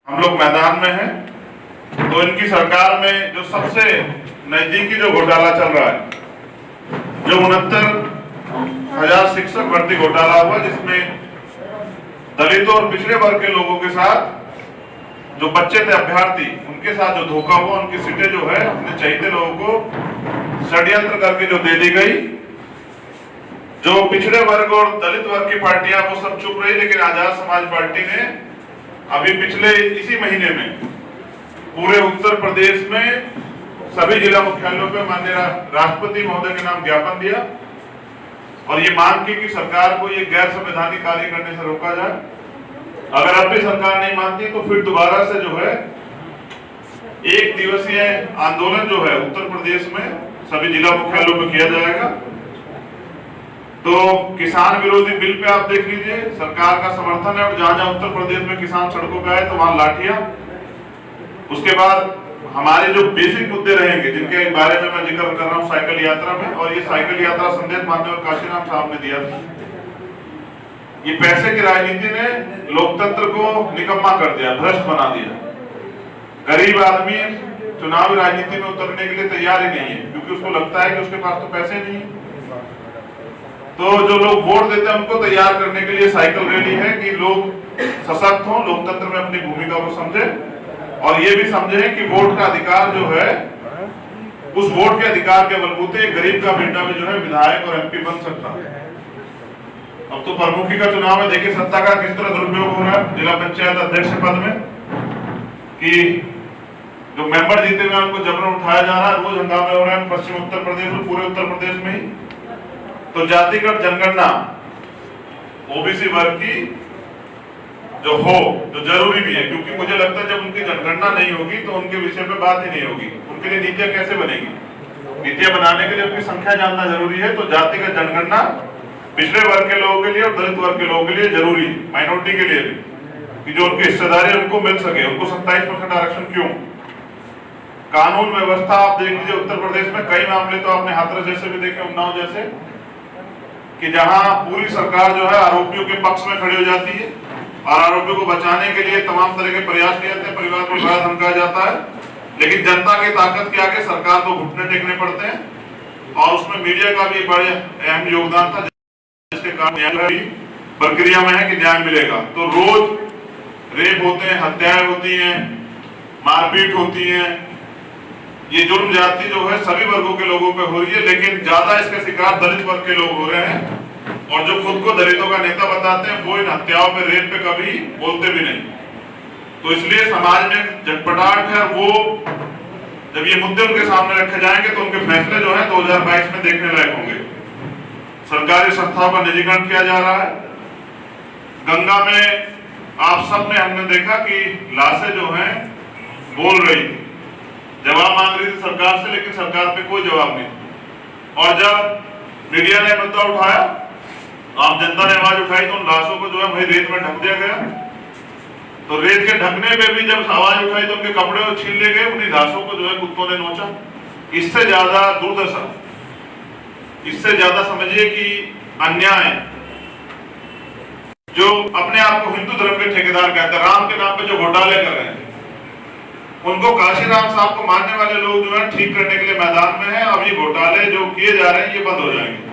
हम लोग मैदान में हैं। तो इनकी सरकार में जो सबसे नजदीकी जो घोटाला चल रहा है, जो 69,000 शिक्षक भर्ती घोटाला हुआ, जिसमें दलितों और पिछड़े वर्ग के लोगों के साथ जो बच्चे थे अभ्यर्थी, उनके साथ जो धोखा हुआ, उनकी सीटें जो है अपने चहेते लोगों को षड्यंत्र करके जो दे दी गई। जो पिछड़े वर्ग और दलित वर्ग की पार्टियां वो सब चुप रही, लेकिन आजाद समाज पार्टी ने अभी पिछले इसी महीने में पूरे उत्तर प्रदेश में सभी जिला मुख्यालयों पे माननीय राष्ट्रपति महोदय के नाम ज्ञापन दिया और ये मांग की कि सरकार को ये गैर संवैधानिक कार्य करने से रोका जाए। अगर अब भी सरकार नहीं मानती तो फिर दोबारा से जो है एक दिवसीय आंदोलन जो है उत्तर प्रदेश में सभी जिला मुख्यालयों पर किया जाएगा। तो किसान विरोधी बिल पे आप देख लीजिए, सरकार का समर्थन है और जहां जहां उत्तर प्रदेश में किसान सड़कों पे आए तो वहां लाठियां। उसके बाद हमारे जो बेसिक मुद्दे रहेंगे जिनके बारे में मैं जिक्र कर रहा हूं साइकिल यात्रा में, और ये साइकिल यात्रा संदेश माननीय काशीराम साहब ने दिया था। ये पैसे की राजनीति ने लोकतंत्र को निकम्मा कर दिया, भ्रष्ट बना दिया। गरीब आदमी चुनावी राजनीति में उतरने के लिए तैयार ही नहीं है, क्योंकि उसको लगता है कि उसके पास तो पैसे नहीं है। तो जो लोग वोट देते हैं उनको तैयार करने के लिए साइकिल रैली है कि लोग सशक्त हों, लोकतंत्र में अपनी भूमिका को समझें और ये भी समझें कि वोट का अधिकार जो है, उस वोट के अधिकार के बलबूते गरीब का बेटा भी जो है विधायक और एमपी बन सकता है। अब तो प्रमुखी का चुनाव है, देखिए सत्ता का किस तरह दुरुपयोग हो रहा है जिला पंचायत अध्यक्ष पद में, कि जो मेंबर जीते हुए उनको जबरन उठाया जा रहा है, रोज हंगामे हो रहे हैं पश्चिम उत्तर प्रदेश में, पूरे उत्तर प्रदेश में ही। तो जातिगत जनगणना ओबीसी वर्ग की जो हो, जो जरूरी भी है, क्योंकि मुझे लगता है जब उनकी जनगणना नहीं होगी तो उनके विषय पे बात ही नहीं होगी, उनके लिए नीतियां कैसे बनेगी। नीतियां बनाने के लिए उनकी संख्या जानना जरूरी है। तो जातिगत जनगणना पिछड़े वर्ग के लोगों के लिए और दलित वर्ग के लोगों के लिए जरूरी, माइनॉरिटी के लिए भी, कि जो उनकी हिस्सेदारी उनको मिल सके। उनको 27% आरक्षण क्यों? कानून व्यवस्था आप देख लीजिए उत्तर प्रदेश में कई मामले तो आपने हाथरस जैसे भी देखे, उन्नाव जैसे, कि जहां पूरी सरकार जो है आरोपियों के पक्ष में खड़ी हो जाती है और आरोपियों को बचाने के लिए तमाम तरह के प्रयास किए जाते हैं, परिवार को बड़ा धमकाया जाता है, लेकिन जनता की ताकत के आगे सरकार को घुटने टेकने पड़ते हैं। और उसमें मीडिया का भी बड़े अहम योगदान था, जिसके कारण प्रक्रिया में है कि न्याय मिलेगा। तो रोज रेप होते हैं, हत्याएं होती हैं, मारपीट होती है, ये जुर्म जाति जो है सभी वर्गों के लोगों पे हो रही है, लेकिन ज्यादा इसके शिकार दलित वर्ग के लोग हो रहे हैं। और जो खुद को दलितों का नेता बताते हैं वो इन हत्याओं पे, रेप पे कभी बोलते भी नहीं। तो इसलिए समाज में झटपटाहट है, वो जब ये मुद्दे उनके सामने रखे जाएंगे तो उनके फैसले जो है 2022 में देखने लायक होंगे। सरकारी संस्थाओं का निजीकरण किया जा रहा है। गंगा में आप सब ने हमने देखा कि लाशें जो हैं बोल रही थी, जवाब मांग रही थी सरकार से, लेकिन सरकार पे कोई जवाब नहीं। और जब मीडिया ने मुद्दा उठाया, आम जनता ने आवाज उठाई, तो उन लाशों को जो है वही रेत में ढक दिया गया। तो रेत के ढकने पे भी जब आवाज उठाई तो उनके कपड़े छीन लिए गए, उन्हीं लाशों को जो है कुत्तों ने नोचा। इससे ज्यादा दुर्दशा, इससे ज्यादा समझिए कि अन्याय, जो अपने आप को हिंदू धर्म के ठेकेदार कहते हैं, राम के नाम पे जो घोटाले कर रहे हैं, उनको काशीराम साहब को मानने वाले लोग जो है ठीक करने के लिए मैदान में हैं। अब ये घोटाले जो किए जा रहे हैं ये बंद हो जाएंगे।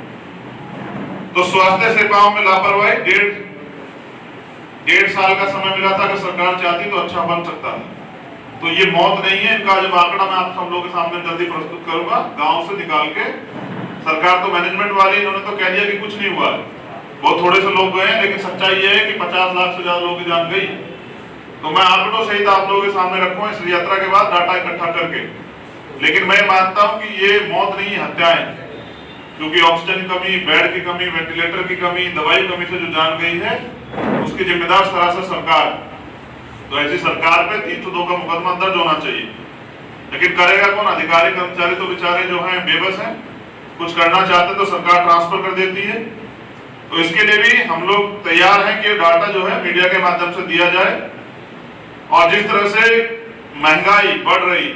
तो स्वास्थ्य सेवाओं में लापरवाही, डेढ़ साल का समय मिला था, अगर सरकार चाहती तो अच्छा बन सकता था। तो ये मौत नहीं है, इनका जब आंकड़ा मैं आप सब लोगों के सामने जल्दी प्रस्तुत करूंगा गांव से निकाल के। सरकार तो मैनेजमेंट वाले, इन्होंने तो कह दिया कि कुछ नहीं हुआ, बहुत थोड़े से लोग गए, लेकिन सच्चाई ये है कि 50 लाख से ज्यादा लोगों की जान गई। तो मैं आंकड़ों सहित आप लोगों के सामने रखूंगा इस यात्रा के बाद डाटा इकट्ठा करके। लेकिन मैं मानता हूं कि ये मौत नहीं, हत्याएं, क्योंकि ऑक्सीजन की कमी, बेड की कमी, वेंटिलेटर की कमी, दवाई की कमी से जो जान गई है उसकी जिम्मेदार सरासर सरकार। तो ऐसी सरकार पे 302 का मुकदमा दर्ज होना चाहिए, लेकिन करेगा कौन? अधिकारी कर्मचारी तो बेचारे जो हैं बेबस हैं, कुछ करना चाहते तो सरकार ट्रांसफर कर देती है। तो इसके लिए भी हम लोग तैयार हैं कि डाटा जो है मीडिया के माध्यम से दिया जाए। और जिस तरह से महंगाई बढ़ रही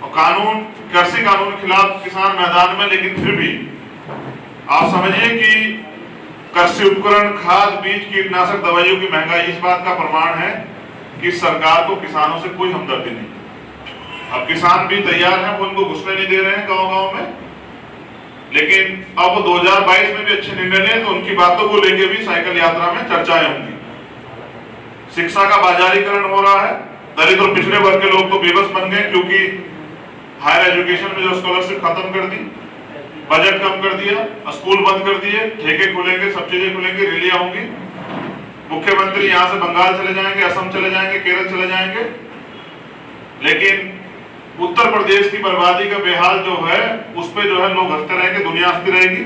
और कानून, कृषि कानून के खिलाफ किसान मैदान में, लेकिन फिर भी आप समझिए कि कृषि उपकरण, खाद, बीज, कीटनाशक दवाइयों की महंगाई इस बात का प्रमाण है कि सरकार को किसानों से कोई हमदर्दी नहीं। अब किसान भी तैयार हैं, वो उनको घुसने नहीं दे रहे हैं गांव-गांव में, लेकिन अब वो 2022 में भी अच्छे निर्णय लें तो उनकी बातों को लेके भी साइकिल यात्रा में चर्चाएं होंगी। शिक्षा का बाजारीकरण हो रहा है, दलित और पिछड़े वर्ग के लोग तो बेबस बन गए क्योंकि हायर एजुकेशन में जो स्कॉलरशिप खत्म कर दी, बजट कम कर दिया, स्कूल बंद कर दिए, ठेके खुलेंगे, सब चीजें खुलेंगी, रैलियां होंगी, मुख्यमंत्री यहाँ से बंगाल चले जाएंगे, असम चले जाएंगे, केरल चले जाएंगे, लेकिन उत्तर प्रदेश की बर्बादी का बेहाल जो है उस पे जो है लोग हंसते रहेंगे, दुनिया हंसती रहेगी।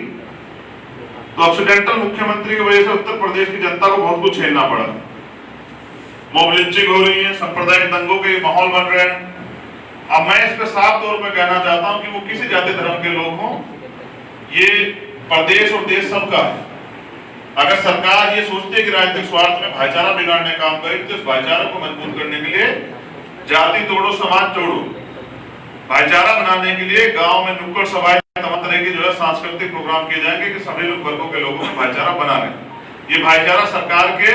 तो एक्सीडेंटल मुख्यमंत्री की वजह से उत्तर प्रदेश की जनता को बहुत कुछ झेलना पड़ा। मॉब लिंचिंग हो रही है, सांप्रदायिक दंगों के माहौल बन रहे हैं। अब मैं इस पे साफ तौर पर कहना चाहता हूं कि वो किसी जाति धर्म के लोग हों, ये प्रदेश और देश सबका है। अगर सरकार ये सोचती है कि राजनीतिक स्वार्थ में भाईचारा बिगाड़ने का काम करे तो इस भाईचारा को मजबूत करने के लिए जाति तोड़ो समाज तोड़ो, भाईचारा बनाने के लिए गांव में नुक्कड़ सभाएं, तमाम तरह की जो है सांस्कृतिक प्रोग्राम किए जाएंगे कि सभी वर्गों के लोगों में भाईचारा बना रहे। ये भाईचारा सरकार के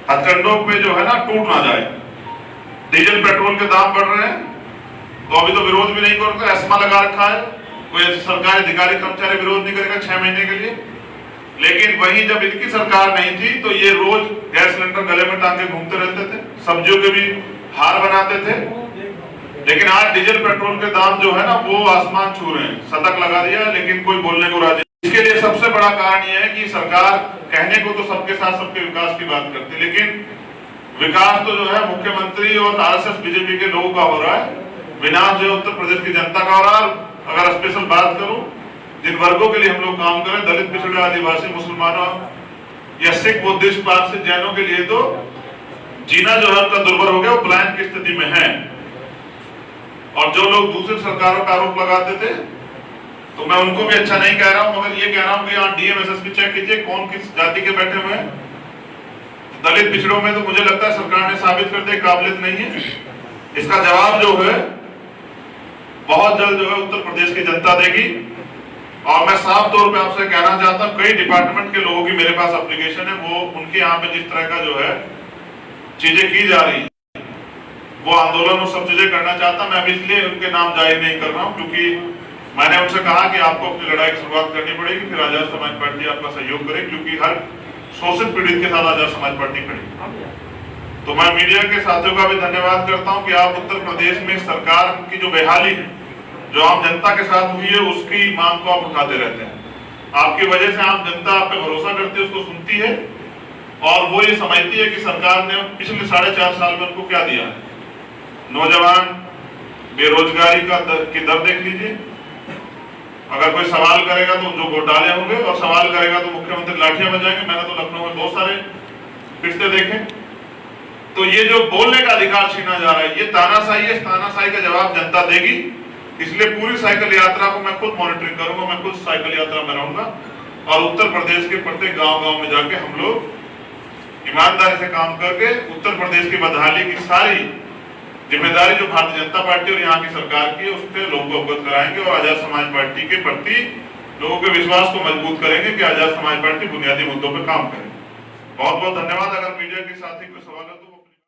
हथकंडों पे जो है ना टूट ना जाए। डीजल पेट्रोल के दाम बढ़ रहे हैं तो अभी तो विरोध भी नहीं करते, एस्मा लगा रखा है, कोई सरकारी अधिकारी कर्मचारी विरोध नहीं करेगा 6 महीने के लिए। लेकिन वहीं जब इनकी सरकार नहीं थी तो ये रोज गैस सिलेंडर गले में टांग के घूमते रहते थे, सब्जियों के भी हार बनाते थे। लेकिन आज डीजल पेट्रोल के दाम जो है ना वो आसमान छू रहे हैं, शतक लगा दिया, लेकिन कोई बोलने को राजी। इसके लिए सबसे बड़ा कारण यह है कि सरकार कहने को तो सबके साथ सबके विकास की बात करती है, लेकिन विकास तो जो है मुख्यमंत्री और आरएसएस बीजेपी के लोगों का हो रहा है, विनाश जो उत्तर प्रदेश की जनता का हो रहा है। अगर स्पेशल बात करूं, जिन वर्गों के लिए हम लोग काम करें, दलित, पिछड़े, आदिवासी, मुसलमानों या सिख, बुद्धिस्ट, पारसी, जैनों के लिए तो जीना जो है उनका दुर्भर हो गया, वो पलायन की स्थिति में है। और जो लोग दूसरी सरकारों का आरोप लगाते थे तो मैं उनको भी अच्छा नहीं कह रहा हूं, मगर ये कह रहा हूं कि यहाँ डीएमएसएसपी चेक कीजिए कौन किस जाति के बैठे हुए हैं। दलित पिछड़ों में तो मुझे लगता है सरकार ने साबित कर दिया काबिलियत नहीं है। इसका जवाब जो है बहुत जल्द जो है उत्तर प्रदेश की जनता देगी। और मैं साफ तौर पे आपसे कहना चाहता हूं, कई डिपार्टमेंट के लोगों की मेरे पास एप्लीकेशन है, वो उनके यहाँ पे जिस तरह का जो है चीजें की जा रही है, वो आंदोलन और सब चीजें करना चाहता। मैं अभी इसलिए उनके नाम जाहिर नहीं कर रहा हूँ क्योंकि मैंने उनसे कहा कि आपको अपनी लड़ाई की शुरुआत करनी पड़ेगी, फिर आजाद समाज पार्टी आपका सहयोग करे, क्योंकि हर शोषित पीड़ित के साथ आजाद समाज पार्टी खड़ी। तो मैं मीडिया के साथियों का भी धन्यवाद करता हूं कि आप उत्तर प्रदेश में सरकार की जो बेहाली है, जो आम जनता के साथ हुई है, उसकी मांग को आप उठाते रहते हैं। आपकी वजह से आम जनता आप पे भरोसा करती है, उसको सुनती है और वो ये समझती है कि सरकार ने पिछले 4.5 साल में उनको क्या दिया है। नौजवान बेरोजगारी का की दर देख लीजिए, अगर कोई सवाल करेगा तो जो घोटाले होंगे, और सवाल करेगा तो मुख्यमंत्री लाठियां बजाएंगे। मैंने तो लखनऊ में बहुत सारे किस्से देखे। तो ये जो बोलने का अधिकार छीना जा रहा है, ये तानाशाही है। इस तानाशाही का जवाब जनता देगी। इसलिए पूरी साइकिल यात्रा को मैं खुद मॉनिटरिंग करूंगा, मैं खुद साइकिल यात्रा में रहूंगा और उत्तर प्रदेश के प्रत्येक गांव-गांव में जाके हम लोग ईमानदारी से काम करके उत्तर प्रदेश की बदहाली की सारी जिम्मेदारी जो भारतीय जनता पार्टी और यहाँ की सरकार की है उस पर लोगों को अवगत कराएंगे और आजाद समाज पार्टी के प्रति लोगों के विश्वास को मजबूत करेंगे कि आजाद समाज पार्टी बुनियादी मुद्दों पर काम करे। बहुत बहुत धन्यवाद। अगर मीडिया के साथी कोई सवाल है तो